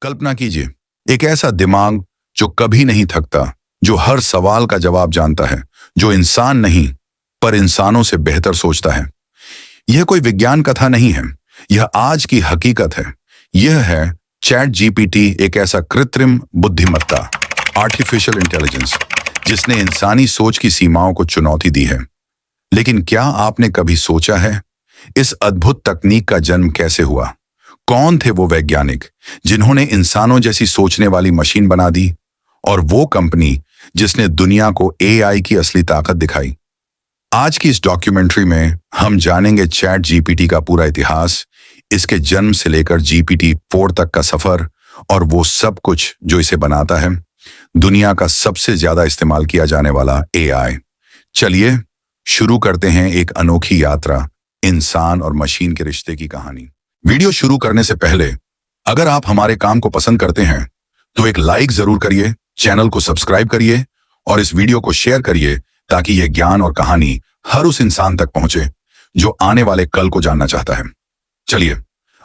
कल्पना कीजिए, एक ऐसा दिमाग जो कभी नहीं थकता, जो हर सवाल का जवाब जानता है, जो इंसान नहीं पर इंसानों से बेहतर सोचता है। यह कोई विज्ञान कथा नहीं है, यह आज की हकीकत है। यह है चैट जीपीटी, एक ऐसा कृत्रिम बुद्धिमत्ता, आर्टिफिशियल इंटेलिजेंस, जिसने इंसानी सोच की सीमाओं को चुनौती दी है। लेकिन क्या आपने कभी सोचा है, इस अद्भुत तकनीक का जन्म कैसे हुआ? कौन थे वो वैज्ञानिक जिन्होंने इंसानों जैसी सोचने वाली मशीन बना दी, और वो कंपनी जिसने दुनिया को एआई की असली ताकत दिखाई? आज की इस डॉक्यूमेंट्री में हम जानेंगे चैट जीपीटी का पूरा इतिहास, इसके जन्म से लेकर जीपीटी 4 तक का सफर, और वो सब कुछ जो इसे बनाता है, दुनिया का सबसे ज्यादा इस्तेमाल किया जाने वाला एआई। चलिए शुरू करते हैं एक अनोखी यात्रा, इंसान और मशीन के रिश्ते की कहानी। वीडियो शुरू करने से पहले अगर आप हमारे काम को पसंद करते हैं तो एक लाइक जरूर करिए, चैनल को सब्सक्राइब करिए और इस वीडियो को शेयर करिए, ताकि यह ज्ञान और कहानी हर उस इंसान तक पहुंचे जो आने वाले कल को जानना चाहता है। चलिए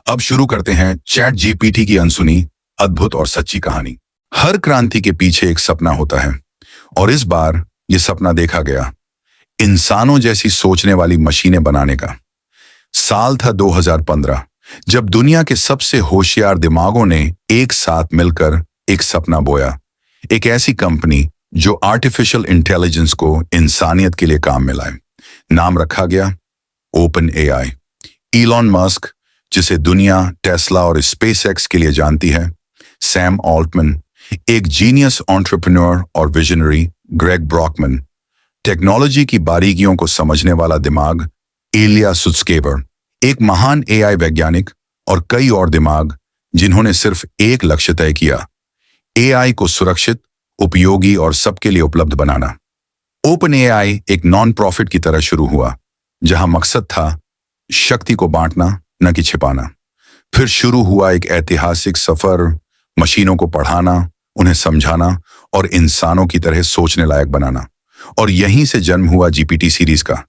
अब शुरू करते हैं चैट जीपीटी की अनसुनी, अद्भुत और सच्ची कहानी। हर क्रांति के पीछे एक सपना होता है, और इस बार यह सपना देखा गया, इंसानों जैसी सोचने वाली मशीनें बनाने का। साल था 2015, जब दुनिया के सबसे होशियार दिमागों ने एक साथ मिलकर एक सपना बोया, एक ऐसी कंपनी जो आर्टिफिशियल इंटेलिजेंस को इंसानियत के लिए काम में लाए। नाम रखा गया ओपन एआई। इलॉन मस्क, जिसे दुनिया टेस्ला और स्पेसएक्स के लिए जानती है, सैम ऑल्टमैन, एक जीनियस एंटरप्रेन्योर और विजनरी, ग्रेग ब्रॉकमैन, टेक्नोलॉजी की बारीकियों को समझने वाला दिमाग, इलिया सुत्स्केवर, एक महान एआई वैज्ञानिक, और कई और दिमाग जिन्होंने सिर्फ एक लक्ष्य तय किया, एआई को सुरक्षित, उपयोगी और सबके लिए उपलब्ध बनाना। ओपन एआई एक नॉन प्रॉफिट की तरह शुरू हुआ, जहां मकसद था शक्ति को बांटना, न कि छिपाना। फिर शुरू हुआ एक ऐतिहासिक सफर, मशीनों को पढ़ाना, उन्हें समझाना और इंसानों की तरह सोचने लायक बनाना। और यहीं से जन्म हुआ जीपीटी सीरीज का,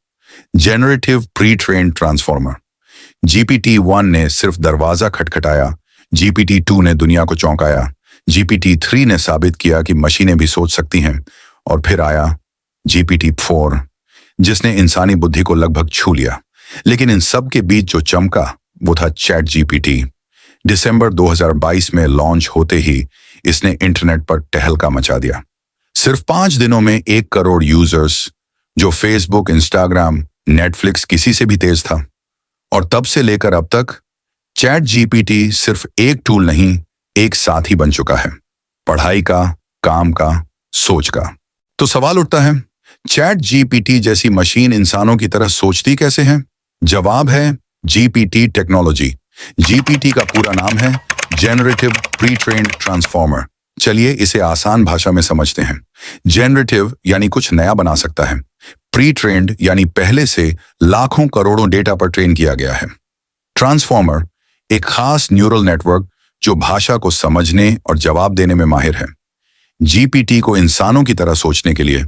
generative pre trained transformer. GPT 1 ने सिर्फ दरवाजा खटखटाया, जीपीटी 2 ने दुनिया को चौंकाया, जीपीटी 3 ने साबित किया कि मशीनें भी सोच सकती हैं, और फिर आया जीपीटी 4, जिसने इंसानी बुद्धि को लगभग छू लिया। लेकिन इन सब के बीच जो चमका, वो था चैट जीपीटी। दिसंबर 2022 में लॉन्च होते ही इसने इंटरनेट पर टहलका मचा दिया। सिर्फ 5 दिनों में 1 करोड़ यूजर्स, जो फेसबुक, इंस्टाग्राम, नेटफ्लिक्स किसी से भी तेज था। और तब से लेकर अब तक चैट जीपीटी सिर्फ एक टूल नहीं, एक साथी बन चुका है, पढ़ाई का, काम का, सोच का। तो सवाल उठता है, चैट जीपीटी जैसी मशीन इंसानों की तरह सोचती कैसे है? जवाब है जीपीटी टेक्नोलॉजी। जीपीटी का पूरा नाम है जेनरेटिव प्री ट्रेन्ड ट्रांसफॉर्मर। चलिए इसे आसान भाषा में समझते हैं। जेनरेटिव यानी कुछ नया बना सकता है, प्री ट्रेन्ड यानी पहले से लाखों करोड़ों डेटा पर ट्रेन किया गया है। ट्रांसफॉर्मर एक खास न्यूरल नेटवर्क जो भाषा को समझने और जवाब देने में माहिर है। जीपीटी को इंसानों की तरह सोचने के लिए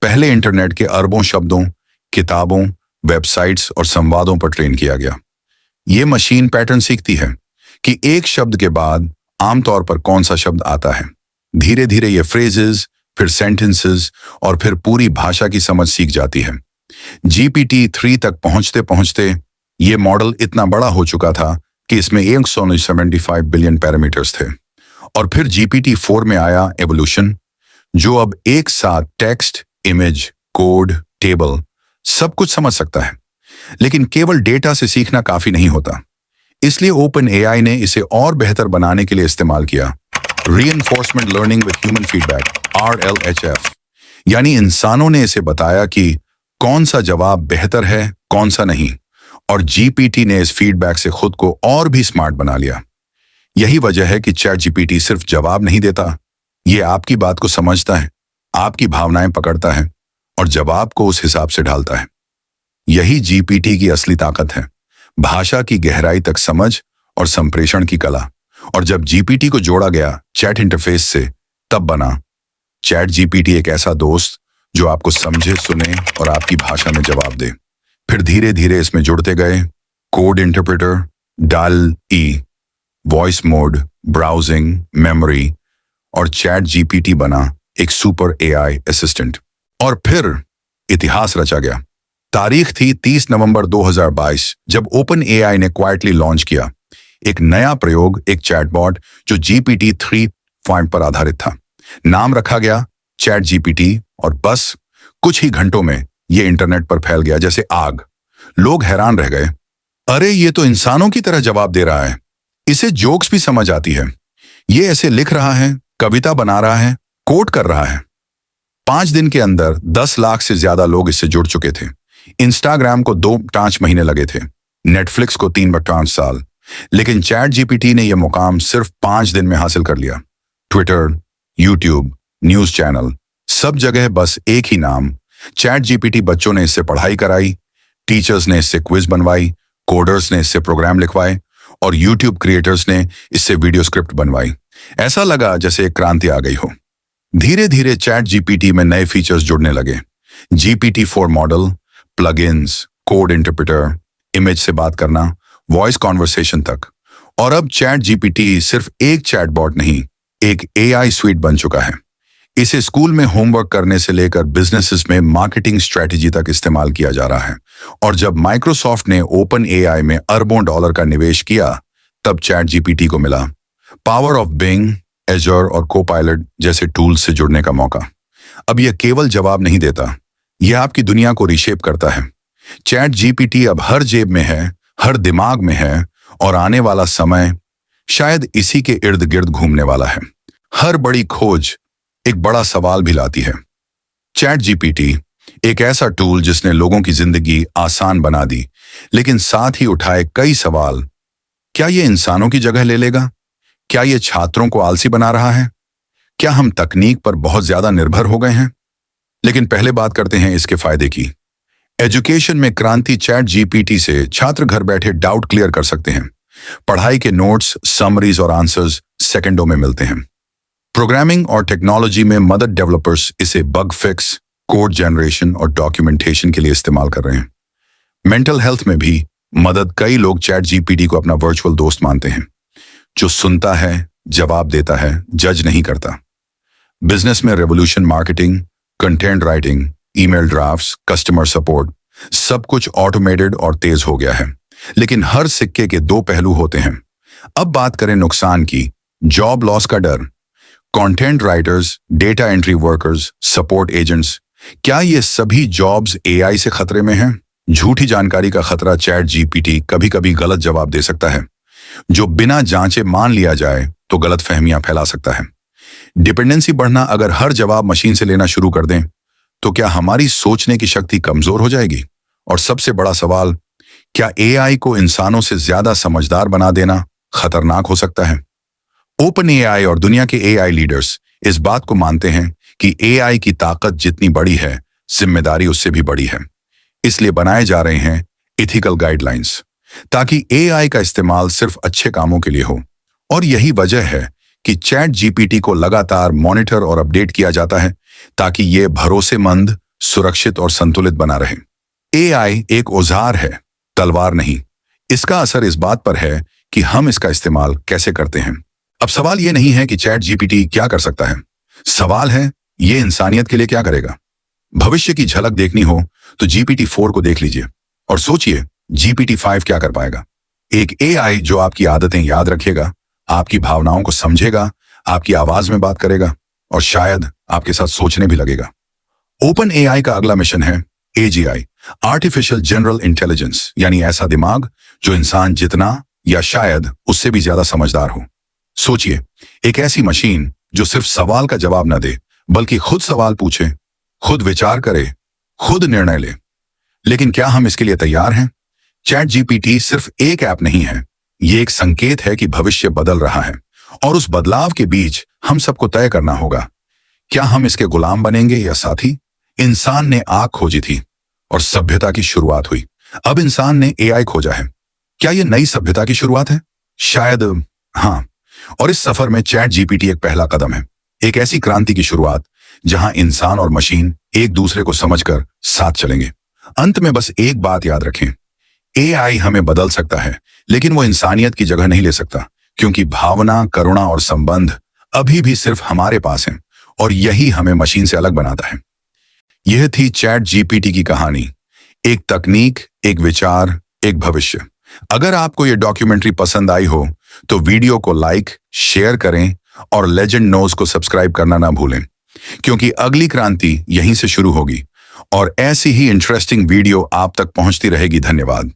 पहले इंटरनेट के अरबों शब्दों, किताबों, वेबसाइट्स और संवादों पर ट्रेन किया गया। ये मशीन पैटर्न सीखती है कि एक शब्द के बाद आमतौर पर कौन सा शब्द आता है। धीरे धीरे ये फ्रेजेस, फिर सेंटेंसेस और फिर पूरी भाषा की समझ सीख जाती है। जीपीटी 3 तक पहुंचते पहुंचते ये मॉडल इतना बड़ा हो चुका था कि इसमें 175 बिलियन पैरामीटर्स थे। और फिर जीपीटी 4 में आया एवोल्यूशन, जो अब एक साथ टेक्स्ट, इमेज, कोड, टेबल सब कुछ समझ सकता है। लेकिन केवल डेटा से सीखना काफी नहीं होता, इसलिए ओपन एआई ने इसे और बेहतर बनाने के लिए इस्तेमाल किया reinforcement learning with human feedback, RLHF। यानी इंसानों ने इसे बताया कि कौन सा जवाब बेहतर है, कौन सा नहीं, और जीपीटी ने इस फीडबैक से खुद को और भी स्मार्ट बना लिया। यही वजह है कि चैट जीपीटी सिर्फ जवाब नहीं देता, ये आपकी बात को समझता है, आपकी भावनाएं पकड़ता है और जवाब को उस हिसाब से ढालता है। यही जीपीटी की असली ताकत है, भाषा की गहराई तक समझ और संप्रेषण की कला। और जब जीपीटी को जोड़ा गया चैट इंटरफेस से, तब बना चैट जीपीटी, एक ऐसा दोस्त जो आपको समझे, सुने और आपकी भाषा में जवाब दे। फिर धीरे धीरे इसमें जुड़ते गए कोड इंटरप्रेटर, डाल ई, वॉइस मोड, ब्राउजिंग, मेमोरी और चैट जीपीटी बना एक सुपर एआई असिस्टेंट। और फिर इतिहास रचा गया। तारीख थी 30 नवंबर 2022 जब ओपन एआई ने क्वाइटली लॉन्च किया एक नया प्रयोग, एक चैटबॉट जो जीपीटी 3 पर आधारित था। नाम रखा गया चैट जीपीटी और बस कुछ ही घंटों में यह इंटरनेट पर फैल गया जैसे आग। लोग हैरान रह गए, अरे ये तो इंसानों की तरह जवाब दे रहा है, इसे जोक्स भी समझ आती है, ये ऐसे लिख रहा है, कविता बना रहा है, कोट कर रहा है। 5 दिन के अंदर 10 लाख से ज्यादा लोग इससे जुड़ चुके थे। इंस्टाग्राम को 2-5 महीने लगे थे, नेटफ्लिक्स को 3-5 साल, लेकिन चैट जीपीटी ने यह मुकाम सिर्फ 5 दिन में हासिल कर लिया। ट्विटर, यूट्यूब, न्यूज चैनल, सब जगह बस एक ही नाम चैट जीपीटी। बच्चों ने इससे पढ़ाई कराई, टीचर्स ने इससे क्विज बनवाई, कोडर्स ने इससे प्रोग्राम लिखवाए और यूट्यूब क्रिएटर्स ने इससे वीडियो स्क्रिप्ट बनवाई। ऐसा लगा जैसे एक क्रांति आ गई हो। धीरे धीरे चैट जीपीटी में नए फीचर्स जुड़ने लगे, GPT-4 model, plugins, code interpreter, image से बात करना, वॉइस कॉन्वर्सेशन तक। और अब चैट जीपीटी सिर्फ एक चैटबॉट नहीं, एक एआई स्वीट बन चुका है। इसे स्कूल में होमवर्क करने से लेकर बिजनेसेस में मार्केटिंग स्ट्रेटजी तक इस्तेमाल किया जा रहा है। और जब माइक्रोसॉफ्ट ने ओपन एआई में अरबों डॉलर का निवेश किया, तब चैट जीपीटी को मिला पावर ऑफ बिंग, एजर और कोपायलट जैसे टूल्स से जुड़ने का मौका। अब यह केवल जवाब नहीं देता, यह आपकी दुनिया को रीशेप करता है। चैट जीपीटी अब हर जेब में है, हर दिमाग में है और आने वाला समय शायद इसी के इर्द गिर्द घूमने वाला है। हर बड़ी खोज एक बड़ा सवाल भी लाती है। चैट जीपीटी एक ऐसा टूल जिसने लोगों की जिंदगी आसान बना दी, लेकिन साथ ही उठाए कई सवाल। क्या यह इंसानों की जगह ले लेगा? क्या यह छात्रों को आलसी बना रहा है? क्या हम तकनीक पर बहुत ज्यादा निर्भर हो गए हैं? लेकिन पहले बात करते हैं इसके फायदे की। एजुकेशन में क्रांति, चैट जीपीटी से छात्र घर बैठे डाउट क्लियर कर सकते हैं। पढ़ाई के नोट्स, समरीज और आंसर्स सेकंडों में मिलते हैं। प्रोग्रामिंग और टेक्नोलॉजी में मदद, डेवलपर्स इसे बग फिक्स, कोड जनरेशन और डॉक्यूमेंटेशन के लिए इस्तेमाल कर रहे हैं। मेंटल हेल्थ में भी मदद, कई लोग चैट जीपीटी को अपना वर्चुअल दोस्त मानते हैं जो सुनता है, जवाब देता है, जज नहीं करता। बिजनेस में revolution, marketing, content writing, email drafts, customer support, सब कुछ ऑटोमेटेड और तेज हो गया है। लेकिन हर सिक्के के 2 पहलू होते हैं। अब बात करें नुकसान की। जॉब लॉस का डर, content writers, data entry workers, support agents, क्या ये सभी जॉब्स एआई से खतरे में हैं? झूठी जानकारी का खतरा, चैट जीपीटी कभी कभी गलत जवाब दे सकता है जो बिना जांचे मान लिया जाए तो गलत फहमियां फैला सकता है। डिपेंडेंसी बढ़ना, अगर हर जवाब मशीन से लेना शुरू कर दें तो क्या हमारी सोचने की शक्ति कमजोर हो जाएगी? और सबसे बड़ा सवाल, क्या एआई को इंसानों से ज्यादा समझदार बना देना खतरनाक हो सकता है? ओपन एआई और दुनिया के एआई लीडर्स इस बात को मानते हैं कि एआई की ताकत जितनी बड़ी है, जिम्मेदारी उससे भी बड़ी है। इसलिए बनाए जा रहे हैं एथिकल गाइडलाइंस, ताकि एआई का इस्तेमाल सिर्फ अच्छे कामों के लिए हो। और यही वजह है कि चैट जीपीटी को लगातार मॉनिटर और अपडेट किया जाता है ताकि ये भरोसेमंद, सुरक्षित और संतुलित बना रहे। एआई एक औजार है, तलवार नहीं। इसका असर इस बात पर है कि हम इसका इस्तेमाल कैसे करते हैं। अब सवाल ये नहीं है कि चैट जीपीटी क्या कर सकता है, सवाल है ये इंसानियत के लिए क्या करेगा। भविष्य की झलक देखनी हो तो GPT-4 को देख लीजिए और सोचिए GPT-5 क्या कर पाएगा। एक एआई जो आपकी आदतें याद रखेगा, आपकी भावनाओं को समझेगा, आपकी आवाज में बात करेगा और शायद आपके साथ सोचने भी लगेगा। ओपन एआई का अगला मिशन है AGI, आर्टिफिशियल जनरल इंटेलिजेंस, यानी ऐसा दिमाग जो इंसान जितना या शायद उससे भी ज्यादा समझदार हो। सोचिए, एक ऐसी मशीन जो सिर्फ सवाल का जवाब न दे बल्कि खुद सवाल पूछे, खुद विचार करे, खुद निर्णय ले। लेकिन क्या हम इसके लिए तैयार हैं? चैट जीपीटी सिर्फ एक ऐप नहीं है, ये एक संकेत है कि भविष्य बदल रहा है और उस बदलाव के बीच हम सबको तय करना होगा, क्या हम इसके गुलाम बनेंगे या साथी। इंसान ने आग खोजी थी और सभ्यता की शुरुआत हुई। अब इंसान ने एआई खोजा है। क्या यह नई सभ्यता की शुरुआत है? शायद हाँ। और इस सफर में चैट जीपीटी एक पहला कदम है, एक ऐसी क्रांति की शुरुआत जहां इंसान और मशीन एक दूसरे को समझकर साथ चलेंगे। अंत में बस एक बात याद रखें, एआई हमें बदल सकता है लेकिन वो इंसानियत की जगह नहीं ले सकता, क्योंकि भावना, करुणा और संबंध अभी भी सिर्फ हमारे पास हैं और यही हमें मशीन से अलग बनाता है। यह थी चैट जीपीटी की कहानी। एक तकनीक, एक विचार, एक भविष्य। अगर आपको यह डॉक्यूमेंट्री पसंद आई हो तो वीडियो को लाइक, शेयर करें और लेजेंड नोज को सब्सक्राइब करना ना भूलें, क्योंकि अगली क्रांति यहीं से शुरू होगी और ऐसी ही इंटरेस्टिंग वीडियो आप तक पहुंचती रहेगी। धन्यवाद।